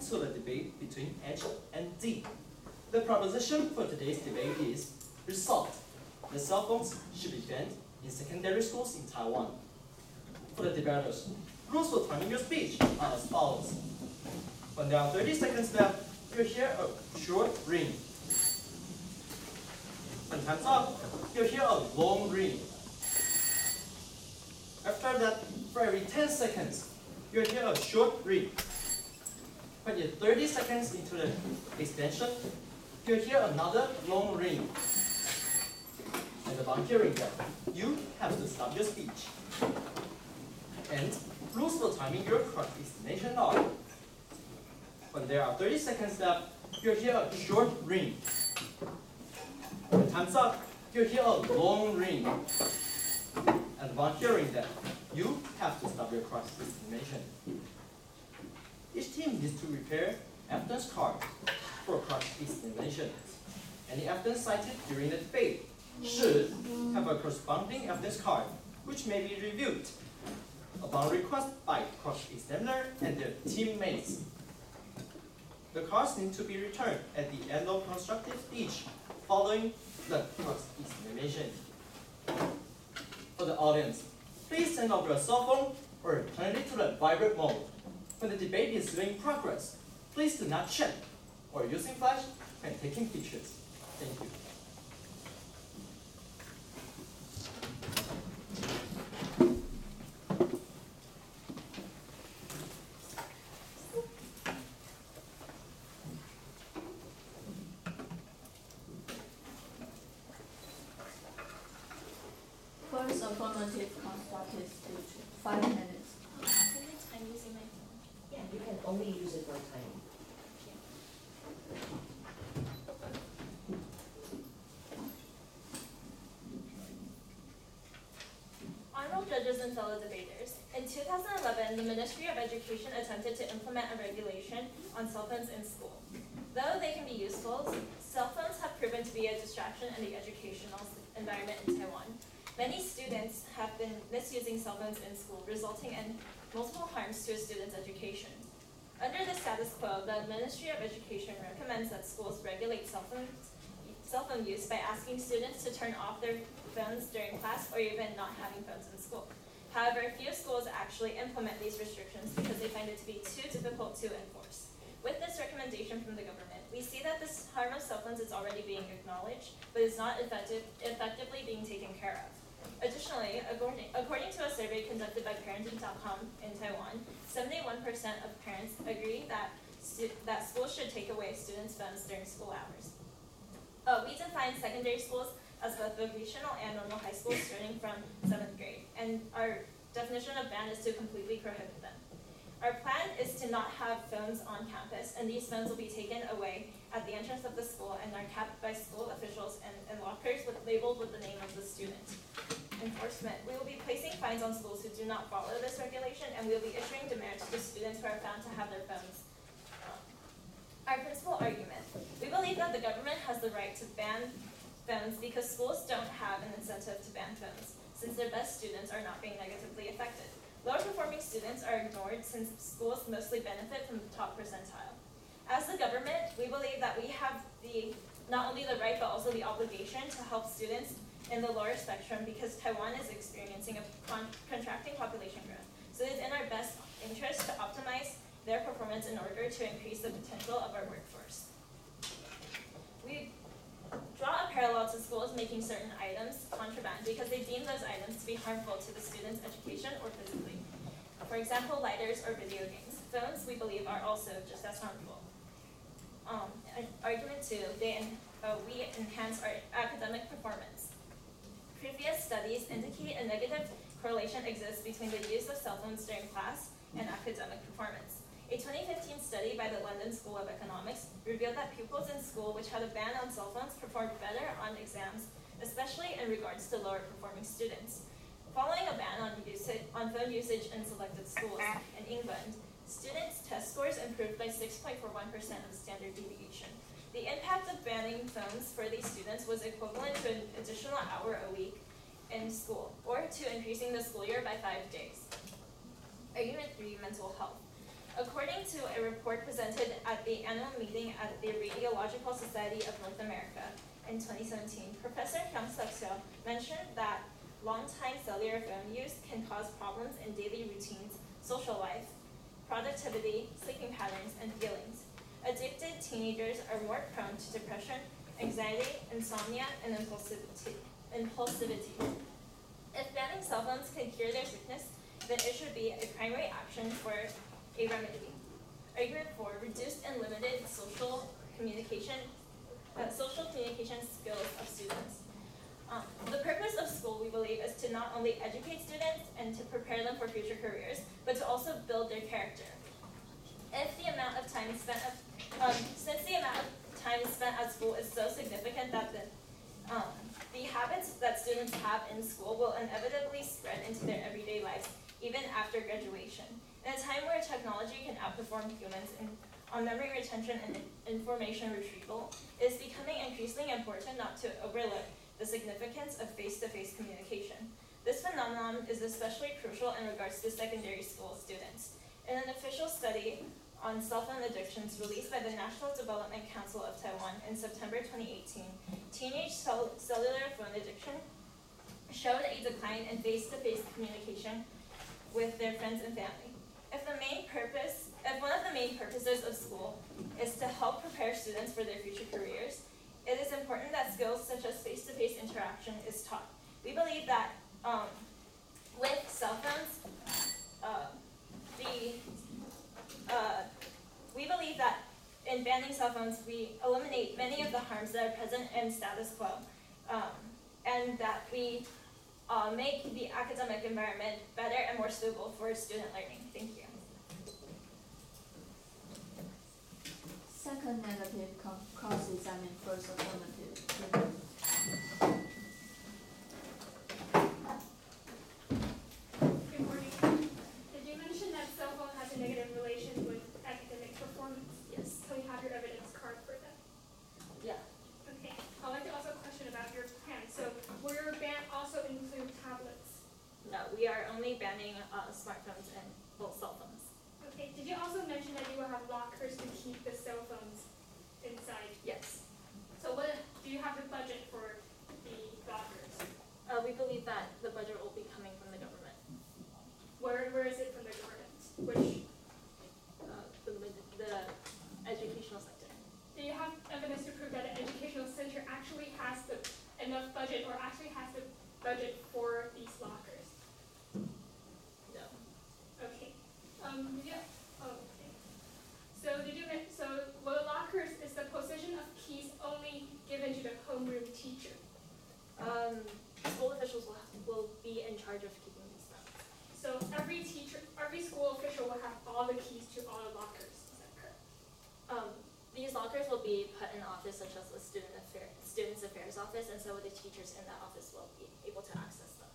to the debate between H and D. The proposition for today's debate is result. The cell phones should be banned in secondary schools in Taiwan. For the debaters, rules for timing your speech are as follows. When there are 30 seconds left, you'll hear a short ring. When time's up, you'll hear a long ring. After that, for every 10 seconds, you'll hear a short ring. When you're 30 seconds into the extension, you'll hear another long ring. And upon hearing that, you have to stop your speech. And rules for timing your correct explanation are: when there are 30 seconds left, you'll hear a short ring. When time's up, you'll hear a long ring. And upon hearing that, you have to stop your correct explanation. Each team needs to prepare evidence cards for correct explanation. Any evidence cited during the debate should have a corresponding evidence card, which may be reviewed upon request by cross-examiner and their teammates. The cards need to be returned at the end of constructive speech following the cross-examination. For the audience, please turn off your cell phone or turn it to the vibrate mode. When the debate is still in progress, please do not chat or using flash when taking pictures. Thank you. First, affirmative constructive speech, 5 minutes. I'm using my phone. Yeah, you can only use it one time. Honorable judges and fellow debaters, in 2011, the Ministry of Education attempted to implement a regulation on cell phones in school. Though they can be useful, cell phones have proven to be a distraction in the educational environment in Taiwan. Many students have been misusing cell phones in school, resulting in multiple harms to a student's education. Under the status quo, the Ministry of Education recommends that schools regulate cell phone use by asking students to turn off their phones during class or even not having phones in school. However, few schools actually implement these restrictions because they find it to be too difficult to enforce. With this recommendation from the government, we see that this harm of cell phones is already being acknowledged, but is not effectively being taken care of. Additionally, according to a survey conducted by Parenting.com in Taiwan, 71% of parents agree that schools should take away students' phones during school hours. We define secondary schools as both vocational and normal high schools starting from 7th grade, and our definition of ban is to completely prohibit them. Our plan is to not have phones on campus, and these phones will be taken away at the entrance of the school and are kept by school officials in lockers labeled with the name of the student. Enforcement. We will be placing fines on schools who do not follow this regulation, and we will be issuing demerits to students who are found to have their phones. Our principal argument. We believe that the government has the right to ban phones because schools don't have an incentive to ban phones, since their best students are not being negatively affected. Lower performing students are ignored since schools mostly benefit from the top percentile. As the government, we believe that we have not only the right but also the obligation to help students in the lower spectrum because Taiwan is experiencing a contracting population growth. So it is in our best interest to optimize their performance in order to increase the potential of our workforce. We draw a parallel to schools making certain items contraband because they deem those items to be harmful to the student's education or physically. For example, lighters or video games. Phones, we believe, are also just as harmful. Argument 2, we enhance our academic performance. Previous studies indicate a negative correlation exists between the use of cell phones during class and academic performance. A 2015 study by the London School of Economics revealed that pupils in school which had a ban on cell phones performed better on exams, especially in regards to lower performing students. Following a ban on phone usage in selected schools in England, students' test scores improved by 6.41% of the standard deviation. The impact of banning phones for these students was equivalent to an additional hour a week in school, or to increasing the school year by 5 days. Argument 3, mental health. According to a report presented at the annual meeting at the Radiological Society of North America in 2017, Professor Hyung Suk-seo mentioned that long-time cellular phone use can cause problems in daily routines, social life, productivity, sleeping patterns, and feelings. Addicted teenagers are more prone to depression, anxiety, insomnia, and impulsivity. If banning cell phones can cure their sickness, then it should be a primary action for a remedy. Argument 4, reduced and limited social communication skills of students. The purpose of school, we believe, is to not only educate students and to prepare them for future careers, but to also build their character. Since the amount of time spent at school is so significant that the habits that students have in school will inevitably spread into their everyday lives, even after graduation. In a time where technology can outperform humans on memory retention and information retrieval, it is becoming increasingly important not to overlook the significance of face-to-face communication. This phenomenon is especially crucial in regards to secondary school students. In an official study on cell phone addictions released by the National Development Council of Taiwan in September 2018, teenage cellular phone addiction showed a decline in face-to-face communication with their friends and family. If one of the main purposes of school is to help prepare students for their future careers, it is important that skills such as face-to-face interaction is taught. We believe that with cell phones, we believe that in banning cell phones, we eliminate many of the harms that are present in status quo, and that we make the academic environment better and more suitable for student learning. Thank you. Second negative, cross-examine first affirmative. Good morning. Did you mention that cell phone has a negative relation with academic performance? Yes. Can we have your evidence card for that? Yeah. Okay. I'd like to ask a question about your plan. So will your ban also include tablets? No, we are only banning smartphones and cell phones. Okay. Did you also mention that you will have lockers to keep the cell phones inside? Yes. So what do you have the budget for the lockers? We believe that the budget will be coming from the government. Where is it from the government? Which The educational sector. do you have evidence to prove that the educational center actually has enough budget or actually has the budget for these lockers? No. Okay. Okay. So will the lockers, is the position of keys only given to the homeroom teacher? School officials will be in charge of keeping these phones. So every school official will have all the keys to all the lockers, is that correct? These lockers will be put in an office such as the students affairs office, and so the teachers in that office will be able to access them.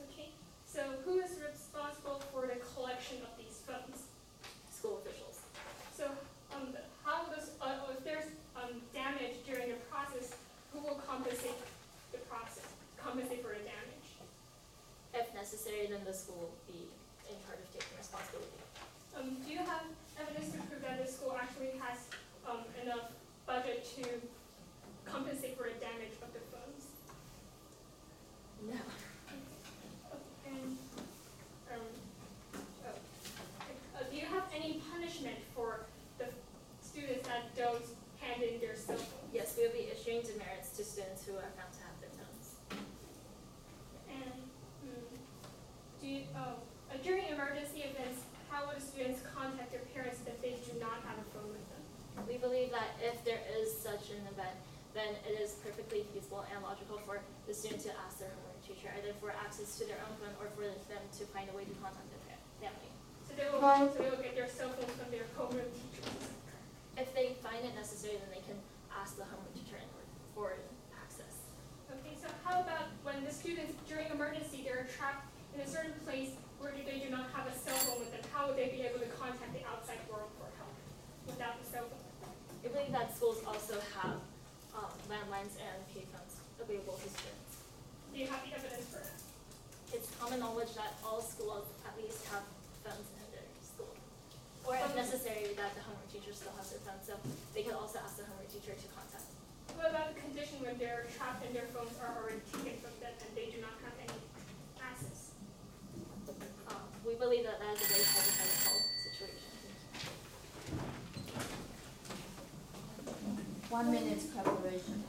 Okay. So who is responsible for the collection of these phones? School officials. So how does, if there's damage during the process, who will compensate for the damage? If necessary, then the school will be in charge of taking responsibility. Do you have evidence to prove that the school actually has enough budget to compensate for the damage of the phones? No. And do you have any punishment for the students that don't hand in their cell phones? Yes, we will be issuing demerits to students who are found to have their phones. And during emergency events, how would students contact their parents if they do not have a phone with them? We believe that if there is such an event, then it is perfectly feasible and logical for the student to ask their homeroom teacher either for access to their own phone or for them to find a way to contact their family. So they will get their cell phones from their homeroom teachers. If they find it necessary, then they can ask the homeroom teacher for access. Okay, so how about when the students, during emergency, they're trapped in a certain place where they do not have a cell phone with them, how would they be able to contact the outside world for help without the cell phone? We believe that schools also have landlines and payphones available to students. Do you have the evidence for that? It's common knowledge that all schools at least have phones in their school. Or if that the homework teacher still has their phone, so they could also ask the homework teacher to contact. What about the condition when they're trapped and their phones are already taken from them and they do not have any access? We believe that that is a very hypothetical situation. 1 minute preparation.